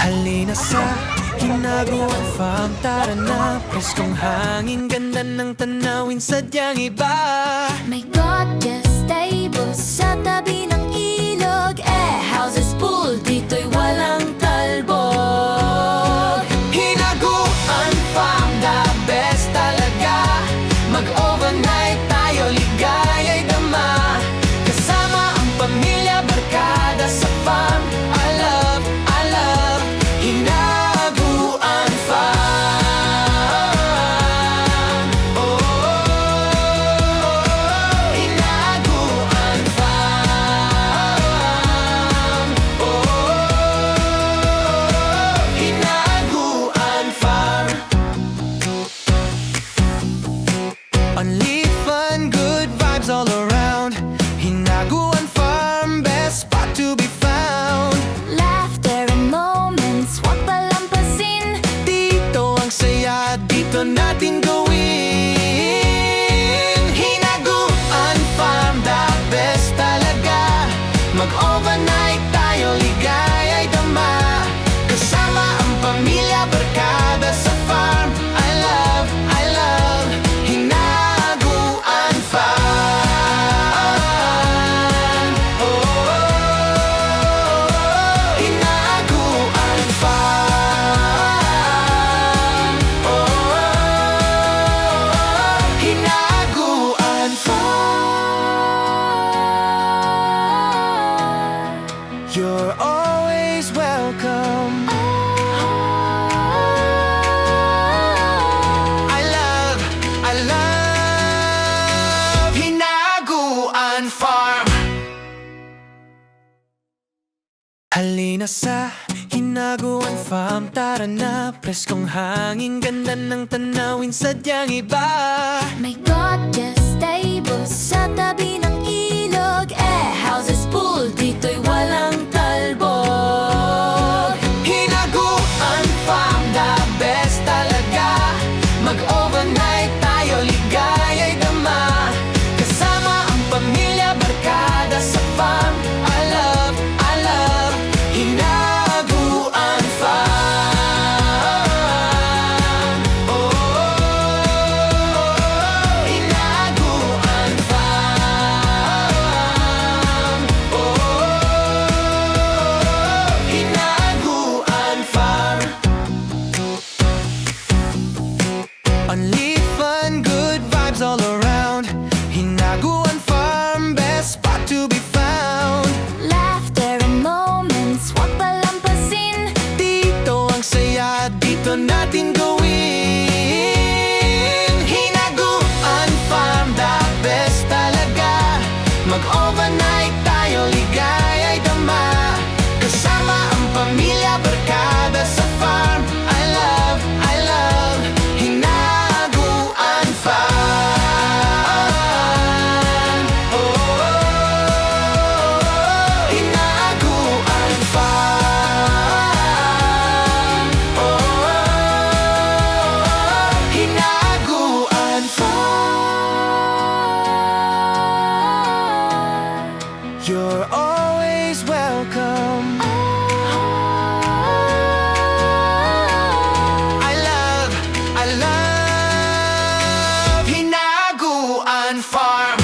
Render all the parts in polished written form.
Halina sa Hinaguan Farm, tara na. Preskong hangin, ganda ng tanawin, sadyang iba. May gorgeous stable sa tabi ng ilog. Houses, pool, dito'y walang talbog. Hinaguan Farm, the best talaga. Mag-overnight tayo, ligaya'y dama. Kasama ang pamilya, barkada sa farm. I love Hinaguan Farm. Oh, Hinaguan Farm. Oh, Hinaguan Farm. Only fun, good vibes all around. Hinaguan Farm, best spot to be found. Laughter and moments, wag palampasin. Dito ang saya, dito natin gawin. Hinaguan Farm, the best talaga. Mag-overnight tayo, ligaya'y dama. Kasama ang pamilya, barkada sa farm. I love Hinaguan Farm. Oh, Hinaguan Farm. Oh, Hinaguan Farm. You're always welcome. I love Hinaguan Farm. Halina sa Hinaguan Farm, tara na. Preskong hangin, ganda ng tanawin, sadyang iba. May gorgeous stable sa tabi ng ilog. Houses, pool, dito'y walang talbog. Hinaguan Farm, the best talaga. Mag-overnight tayo, ligaya'y dama. Kasama ang pamilya, barkada sa farm. I love Hinaguan Farm. Oh, Hinaguan Farm. Oh, Hinaguan Farm. Only fun, good vibes all around. Hinaguan Farm, best spot to be found. Laughter and moments, wag palampasin. Dito ang saya, dito natin gawin. Hinaguan Farm, the best talaga. Mag-overnight tayo, ligaya'y dama. Kasama ang pamilya, barkada sa farm. I love Hinaguan Farm. Oh, Hinaguan Farm. Oh, Hinaguan Farm. You're always welcome. I love Hinaguan Farm.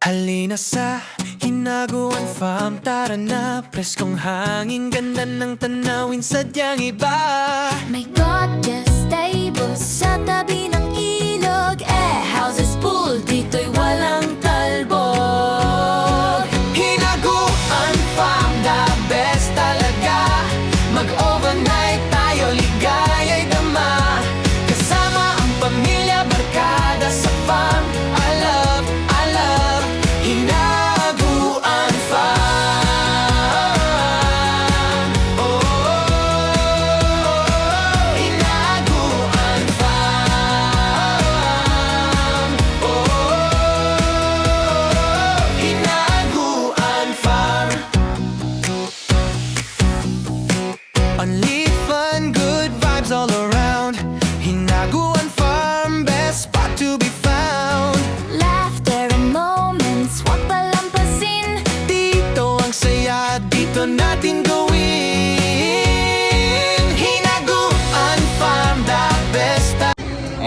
Halina sa Hinaguan Farm, tara na. Preskong hangin, ganda ng tanawin, sadyang iba. May gorgeous stable sa tabi ng ilog. Houses, pool, dito'y walang talbog. Hinaguan Farm, the best talaga. Mag-overnight tayo, ligaya'y dama. Kasama ang pamilya, barkada sa farm. I love Hinaguan Farm. Oh, Hinaguan Farm. Oh, Hinaguan Farm. Only fun, good vibes all around. Hinaguan Farm, best spot to be found. Laughter and moments, wag palampasin. Dito ang saya, dito natin gawin.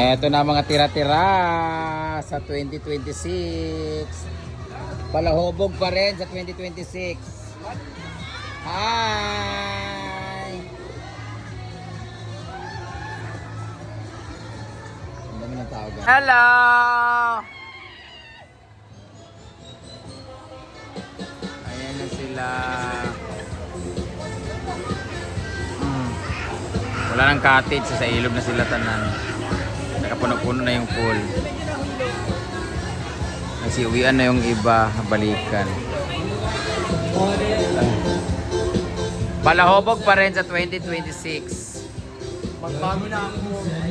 Eto na mga tira-tira sa 2026. Palahobog pa rin sa 2026. Hi! Ang dami ng tao guys. Hello! Ayan na sila. Wala nang cottage, sa ilog na sila tanan. Nakapuno-puno na yung pool. Kasi uwian na yung iba, balikan. Palahobog pa rin sa 2026.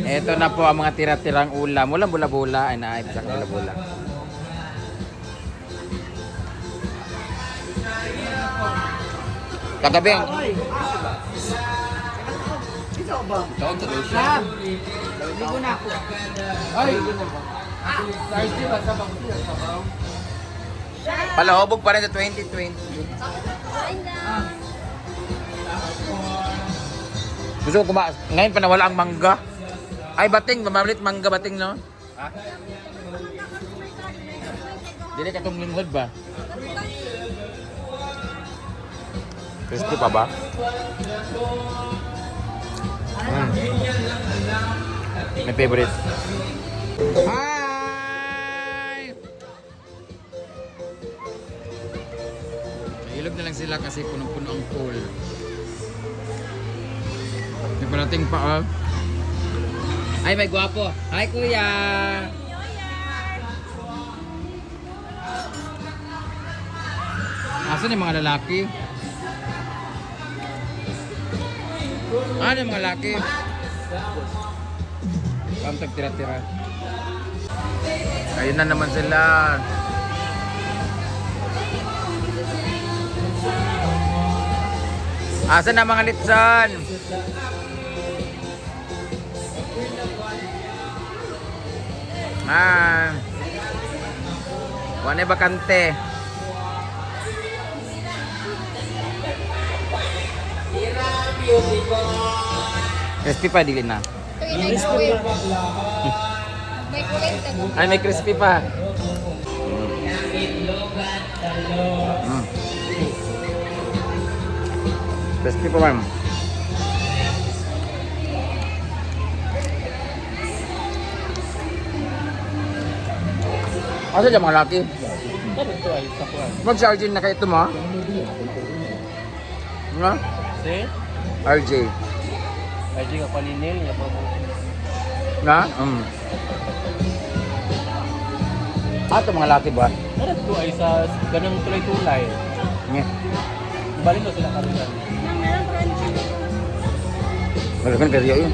Ito na po ang mga tira-tirang ulam. Walang bula-bula. Ay naayip sa bula-bula. Kagabi ang... Ikaw sa Lucia. Ligo na ako. Ay! Palahobog pa rin sa 2020. Gusto ko kumakas. Ngayon pa nawala ang mangga. Ay, bating. Mamalit mangga bating, no? Ha? Dili ka itong linghod ba? Crispy pa ba? My favorite. Hi! Sa ilog na lang sila kasi punong-puno ang pool. May parating pa, oh. Ay, may gwapo. Hi, kuya! Asan yung mga lalaki? Ano yung mga lalaki? Pamtag tira-tira. Ayun na naman sila. Asan na mga litson? Wane bakante. Crispy pa, dili na. Ay, may crispy pa. Crispy pa, ma'am. Asa dyan mga laki? Mag-RJ na kayo ito mo? Nga? Si? RJ. RJ ka paninil niya ba mo? Nga? Ito mga laki ba? Ano ito ay sa ganang tulay-tulay? Nga. Balik ko sila karulan. Malakan kaya yun.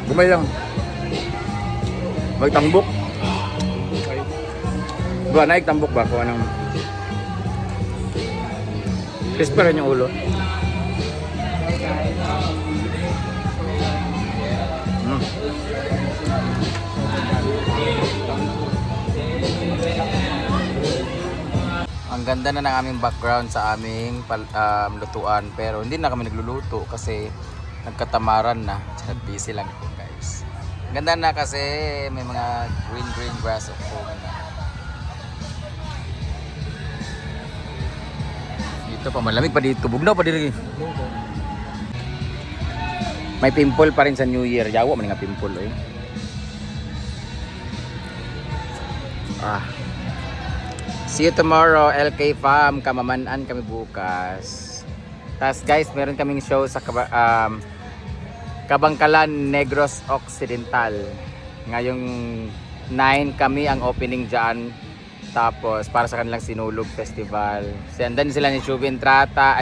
Gumay lang. Magtambok. Ba, naik tambok ba? Kung anong... Crispy rin yung ulo. Ang ganda na ng aming background sa aming lutuan, pero hindi na kami nagluluto kasi nagkatamaran na. Busy lang po guys. Ang ganda na kasi may mga green grass of home na. Dito pa malamig pa dito, bugnaw pa dito. May pimple pa rin sa New Year. Yawa man nga pimple eh. See you tomorrow, LK Fam. Kamamanan kami bukas. Tapos guys, meron kaming show sa Kabangkalan, Negros Occidental. Ngayong 9 kami ang opening dyan. Tapos para sa kanilang Sinulog Festival. Sendan sila ni Shubi Entrata,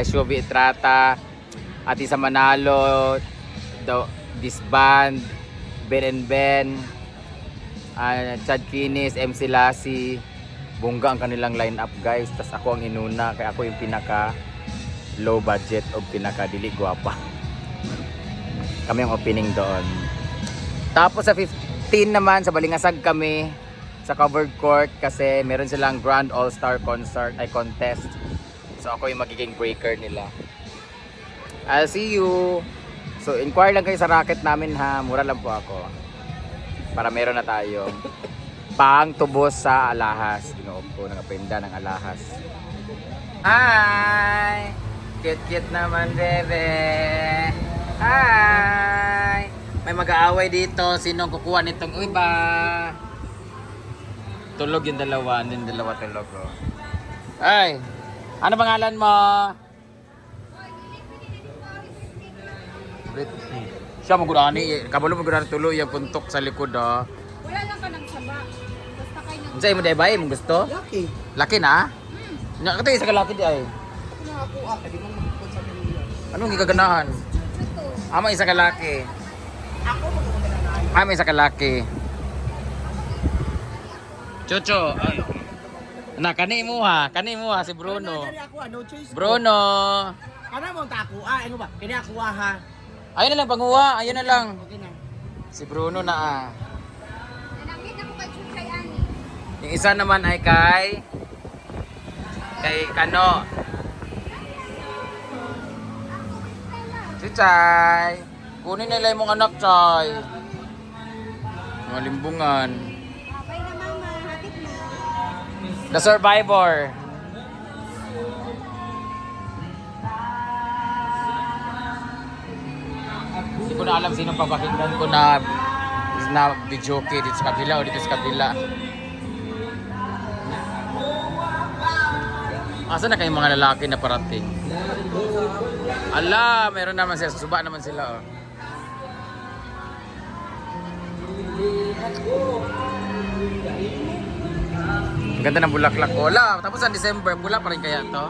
Ati sa Manalo, Disband, Ben, Chad Kinis, MC Lassie. Bongga ang kanilang lineup guys. Tapos ako ang inuna, kaya ako yung pinaka low budget o pinaka dili guwapa. Kami ang opening doon. Tapos sa 15 naman, sa Balingasag kami sa covered court kasi meron silang Grand All-Star contest. So ako yung magiging breaker nila. I'll see you. So inquire lang kayo sa racket namin ha, mura lang po ako. Para meron na tayo pang tubos sa alahas. Ginoo ko nagapenda ng alahas. Hi! Cute naman, bebe. Hi! May mag-aaway dito. Sinong kukuha nitong iba? Tulog yung dalawa. Yung dalawa tulog. Oh. Ay! Ano pangalan mo? Britney. Siya magurani. Kabalo magurani tuloy yung puntok sa likod. Oh. Wala lang ka ng saba. Basta kayo ng... Sa'yo mo di ba? Mo gusto? Laki. Laki na? Nga kasi isa ka laki di ay. Nakakuha ka, di mo magpupun sa kanila. Anong gigaganahan? Ama isa ka laki. Ama isa ka laki. Chucho. Na kani mo ha si Bruno. No choice. Bruno. Ano mo tako? Ano ba? Kini ako ha. Ayun na lang panguha, ayun na lang. Okay na. Si Bruno na ah. Nakita ko kay Chuchay Ani. Yung isa naman ay kay Kano. Chichay. Kunin nila yung mong anak, Chay. Mga limbungan. Okay na mama, hatid na. The Survivor. Hindi ko na alam sino papakinggan ko na video kay dito sa kabila o dito sa kabila. Asa na kayong mga lalaki na parating? Ala, meron naman sila. Suba naman sila. Oh. Ang ganda ng bulaklak. Wala, tapos ang December, pula pa rin kaya to?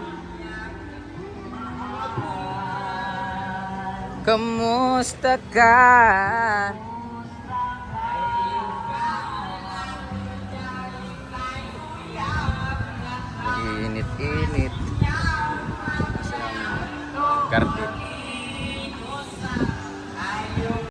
Kamusta ka? Init-init. Garden.